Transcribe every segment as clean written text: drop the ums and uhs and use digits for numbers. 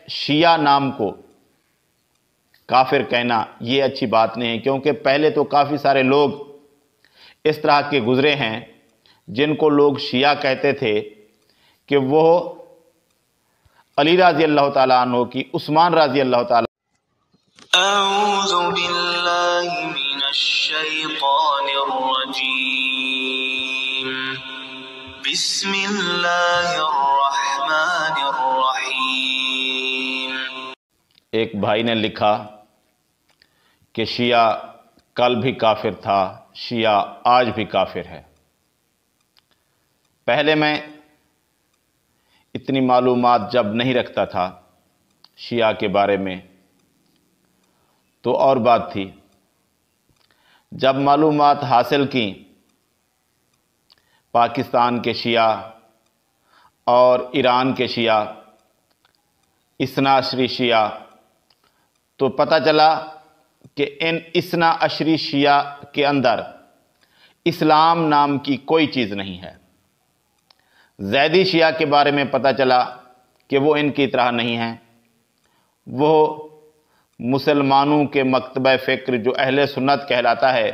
شیعہ نام کو کافر کہنا یہ اچھی بات نہیں ہے، کیونکہ پہلے تو کافی سارے لوگ اس طرح کے گزرے ہیں جن کو لوگ شیعہ کہتے تھے کہ وہ علی رضی اللہ تعالیٰ عنہ کی، عثمان رضی اللہ تعالیٰ اعوذ باللہ من الشیطان الرجیم بسم اللہ الرحمن الرحیم۔ ایک بھائی نے لکھا کہ شیعہ کل بھی کافر تھا، شیعہ آج بھی کافر ہے۔ پہلے میں اتنی معلومات جب نہیں رکھتا تھا شیعہ کے بارے میں تو اور بات تھی، جب معلومات حاصل کی پاکستان کے شیعہ اور ایران کے شیعہ، اثنا عشری شیعہ، تو پتہ چلا کہ ان اثنا عشری شیعہ کے اندر اسلام نام کی کوئی چیز نہیں ہے۔ زیدی شیعہ کے بارے میں پتہ چلا کہ وہ ان کی طرح نہیں ہیں، وہ مسلمانوں کے مکتبہ فکر جو اہل سنت کہلاتا ہے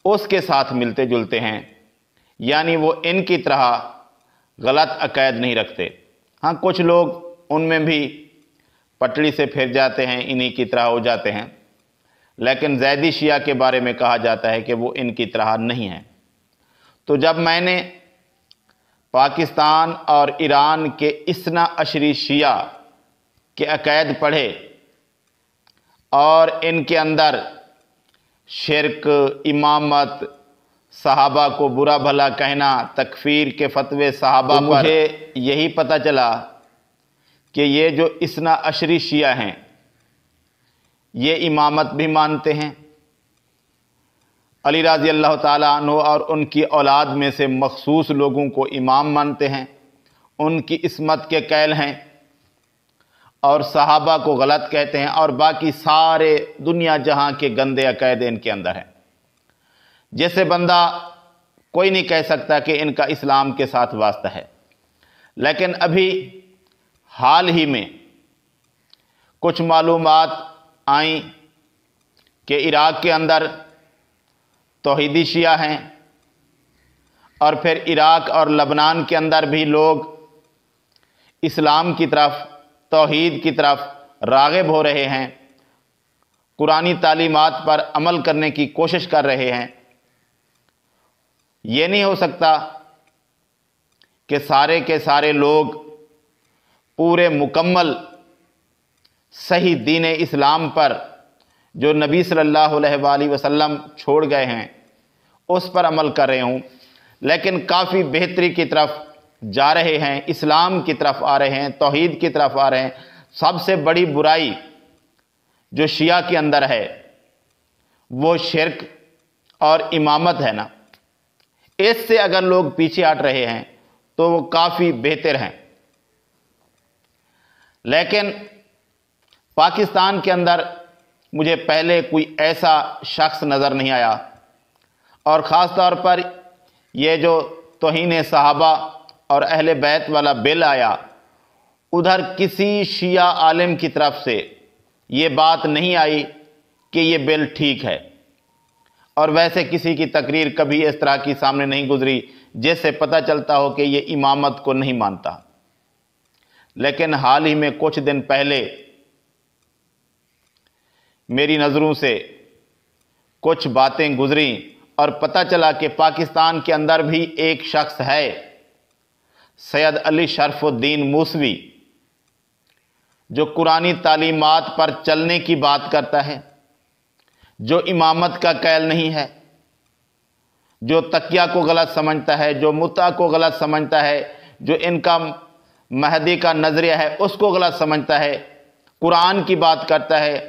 اس کے ساتھ ملتے جلتے ہیں، یعنی وہ ان کی طرح غلط عقائد نہیں رکھتے۔ ہاں کچھ لوگ ان میں بھی پٹڑی سے پھر جاتے ہیں، انہی کی طرح ہو جاتے ہیں، لیکن زیدی شیعہ کے بارے میں کہا جاتا ہے کہ وہ ان کی طرح نہیں ہیں۔ تو جب میں نے پاکستان اور ایران کے اثنا عشری شیعہ کے عقائد پڑھے اور ان کے اندر شرک، امامت، صحابہ کو برا بھلا کہنا، تکفیر کے فتوے صحابہ پر، مجھے یہی پتہ چلا کہ یہ جو اثنا عشری شیعہ ہیں یہ امامت بھی مانتے ہیں، علی رضی اللہ تعالیٰ عنہ اور ان کی اولاد میں سے مخصوص لوگوں کو امام مانتے ہیں، ان کی عصمت کے قائل ہیں، اور صحابہ کو غلط کہتے ہیں، اور باقی سارے دنیا جہاں کے گندے عقائد ان کے اندر ہیں، جیسے بندہ کوئی نہیں کہہ سکتا کہ ان کا اسلام کے ساتھ واسطہ ہے۔ لیکن ابھی حال ہی میں کچھ معلومات آئیں کہ عراق کے اندر توحیدی شیعہ ہیں، اور پھر عراق اور لبنان کے اندر بھی لوگ اسلام کی طرف، توحید کی طرف راغب ہو رہے ہیں، قرآنی تعلیمات پر عمل کرنے کی کوشش کر رہے ہیں۔ یہ نہیں ہو سکتا کہ سارے کے سارے لوگ پورے مکمل صحیح دین اسلام پر جو نبی صلی اللہ علیہ وآلہ وسلم چھوڑ گئے ہیں اس پر عمل کر رہے ہوں، لیکن کافی بہتری کی طرف جا رہے ہیں، اسلام کی طرف آ رہے ہیں، توحید کی طرف آ رہے ہیں۔ سب سے بڑی برائی جو شیعہ کے اندر ہے وہ شرک اور امامت ہے نا، اس سے اگر لوگ پیچھے ہٹ رہے ہیں تو وہ کافی بہتر ہیں۔ لیکن پاکستان کے اندر مجھے پہلے کوئی ایسا شخص نظر نہیں آیا، اور خاص طور پر یہ جو توہین صحابہ اور اہل بیت والا بل آیا، ادھر کسی شیعہ عالم کی طرف سے یہ بات نہیں آئی کہ یہ بل ٹھیک ہے، اور ویسے کسی کی تقریر کبھی اس طرح کی سامنے نہیں گزری جس سے پتہ چلتا ہو کہ یہ امامت کو نہیں مانتا۔ لیکن حال ہی میں کچھ دن پہلے میری نظروں سے کچھ باتیں گزریں اور پتہ چلا کہ پاکستان کے اندر بھی ایک شخص ہے، سید علی شرف الدین موسوی، جو قرآنی تعلیمات پر چلنے کی بات کرتا ہے، جو امامت کا قائل نہیں ہے، جو تقیہ کو غلط سمجھتا ہے، جو متع کو غلط سمجھتا ہے، جو ان کا مہدی کا نظریہ ہے اس کو غلط سمجھتا ہے، قرآن کی بات کرتا ہے،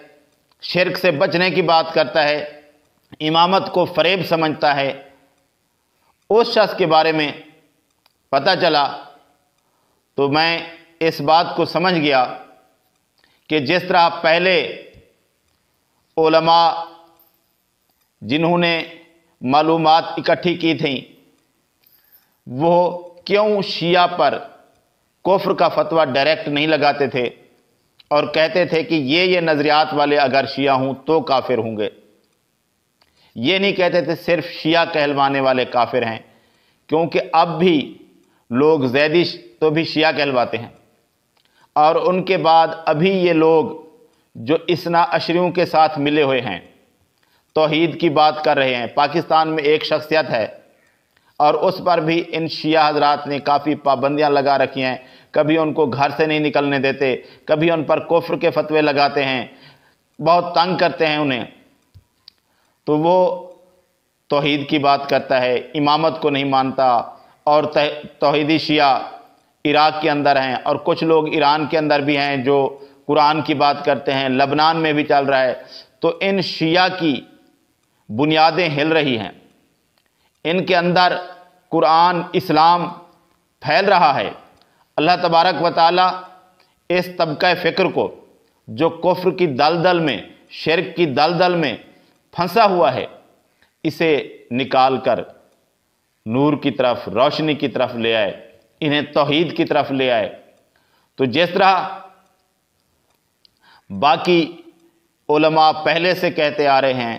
شرک سے بچنے کی بات کرتا ہے، امامت کو فریب سمجھتا ہے۔ اس شخص کے بارے میں پتہ چلا تو میں اس بات کو سمجھ گیا کہ جس طرح پہلے علماء جنہوں نے معلومات اکٹھی کی تھیں وہ کیوں شیعہ پر کفر کا فتویٰ ڈائریکٹ نہیں لگاتے تھے اور کہتے تھے کہ یہ نظریات والے اگر شیعہ ہوں تو کافر ہوں گے. یہ نہیں کہتے تھے صرف شیعہ کہلوانے والے کافر ہیں، کیونکہ اب بھی لوگ زیدی تو بھی شیعہ کہلواتے ہیں، اور ان کے بعد ابھی یہ لوگ جو اثنا عشریوں کے ساتھ ملے ہوئے ہیں توحید کی بات کر رہے ہیں. پاکستان میں ایک شخصیت ہے اور اس پر بھی ان شیعہ حضرات نے کافی پابندیاں لگا رکھی ہیں. کبھی ان کو گھر سے نہیں نکلنے دیتے، کبھی ان پر کفر کے فتوے لگاتے ہیں، بہت تنگ کرتے ہیں انہیں. تو وہ توحید کی بات کرتا ہے، امامت کو نہیں مانتا، اور توحیدی شیعہ عراق کے اندر ہیں اور کچھ لوگ ایران کے اندر بھی ہیں جو قرآن کی بات کرتے ہیں، لبنان میں بھی چل رہا ہے. تو ان شیعہ کی بنیادیں ہل رہی ہیں، ان کے اندر قرآن اسلام پھیل رہا ہے. اللہ تبارک و تعالی اس طبقہ فکر کو جو کفر کی دلدل میں، شرک کی دلدل میں پھنسا ہوا ہے، اسے نکال کر نور کی طرف، روشنی کی طرف لے آئے، انہیں توحید کی طرف لے آئے. تو جس طرح باقی علماء پہلے سے کہتے آ رہے ہیں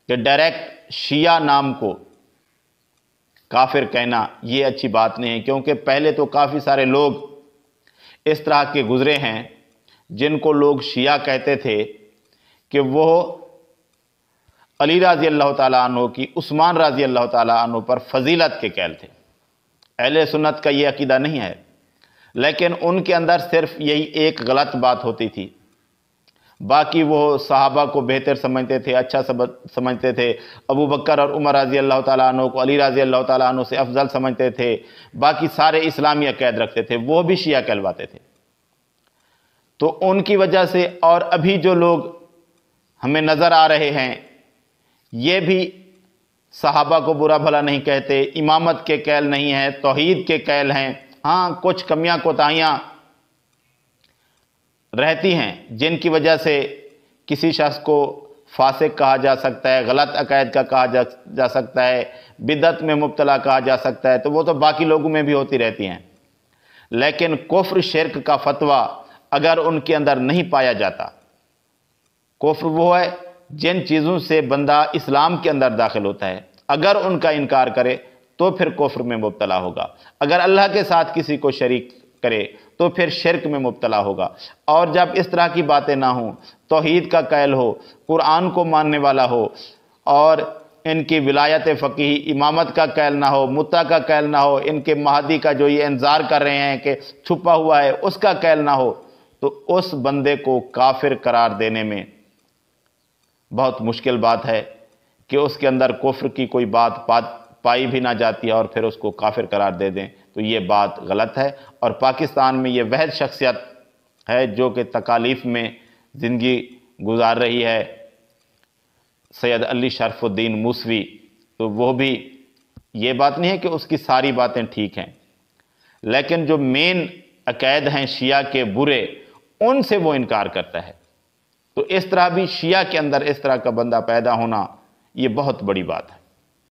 کہ ڈائریکٹ شیعہ نام کو کافر کہنا یہ اچھی بات نہیں ہے، کیونکہ پہلے تو کافی سارے لوگ اس طرح کے گزرے ہیں جن کو لوگ شیعہ کہتے تھے کہ وہ علی رضی اللہ تعالیٰ عنہ کی عثمان رضی اللہ تعالیٰ عنہ پر فضیلت کے قائل تھے. اہل سنت کا یہ عقیدہ نہیں ہے، لیکن ان کے اندر صرف یہی ایک غلط بات ہوتی تھی. باقی وہ صحابہ کو بہتر سمجھتے تھے، اچھا سمجھتے تھے. ابو بکر اور عمر رضی اللہ تعالیٰ عنہ کو علی رضی اللہ تعالیٰ عنہ سے افضل سمجھتے تھے. باقی سارے اسلامی عقائد رکھتے تھے، وہ بھی شیعہ کہلواتے تھے. تو ان کی وجہ سے اور ابھی جو لوگ ہمیں نظر آ رہے ہیں یہ بھی صحابہ کو برا بھلا نہیں کہتے، امامت کے قائل نہیں ہیں، توحید کے قائل ہیں. ہاں کچھ کمیاں کوتاہیاں رہتی ہیں جن کی وجہ سے کسی شخص کو فاسق کہا جا سکتا ہے، غلط عقائد کا کہا جا سکتا ہے، بدعت میں مبتلا کہا جا سکتا ہے. تو وہ تو باقی لوگوں میں بھی ہوتی رہتی ہیں. لیکن کفر شرک کا فتویٰ اگر ان کے اندر نہیں پایا جاتا، کفر وہ ہے جن چیزوں سے بندہ اسلام کے اندر داخل ہوتا ہے، اگر ان کا انکار کرے تو پھر کفر میں مبتلا ہوگا. اگر اللہ کے ساتھ کسی کو شریک کرے تو پھر شرک میں مبتلا ہوگا. اور جب اس طرح کی باتیں نہ ہوں، توحید کا قائل ہو، قرآن کو ماننے والا ہو، اور ان کی ولایت فقیہی امامت کا قائل نہ ہو، متا کا قائل نہ ہو، ان کے مہدی کا جو یہ انتظار کر رہے ہیں کہ چھپا ہوا ہے اس کا قائل نہ ہو، تو اس بندے کو کافر قرار دینے میں بہت مشکل بات ہے کہ اس کے اندر کفر کی کوئی بات پائی بھی نہ جاتی ہے اور پھر اس کو کافر قرار دے دیں. تو یہ بات غلط ہے. اور پاکستان میں یہ واحد شخصیت ہے جو کہ تکالیف میں زندگی گزار رہی ہے، سید علی شرف الدین موسوی. تو وہ بھی یہ بات نہیں ہے کہ اس کی ساری باتیں ٹھیک ہیں، لیکن جو مین عقائد ہیں شیعہ کے برے ان سے وہ انکار کرتا ہے. تو اس طرح بھی شیعہ کے اندر اس طرح کا بندہ پیدا ہونا یہ بہت بڑی بات ہے.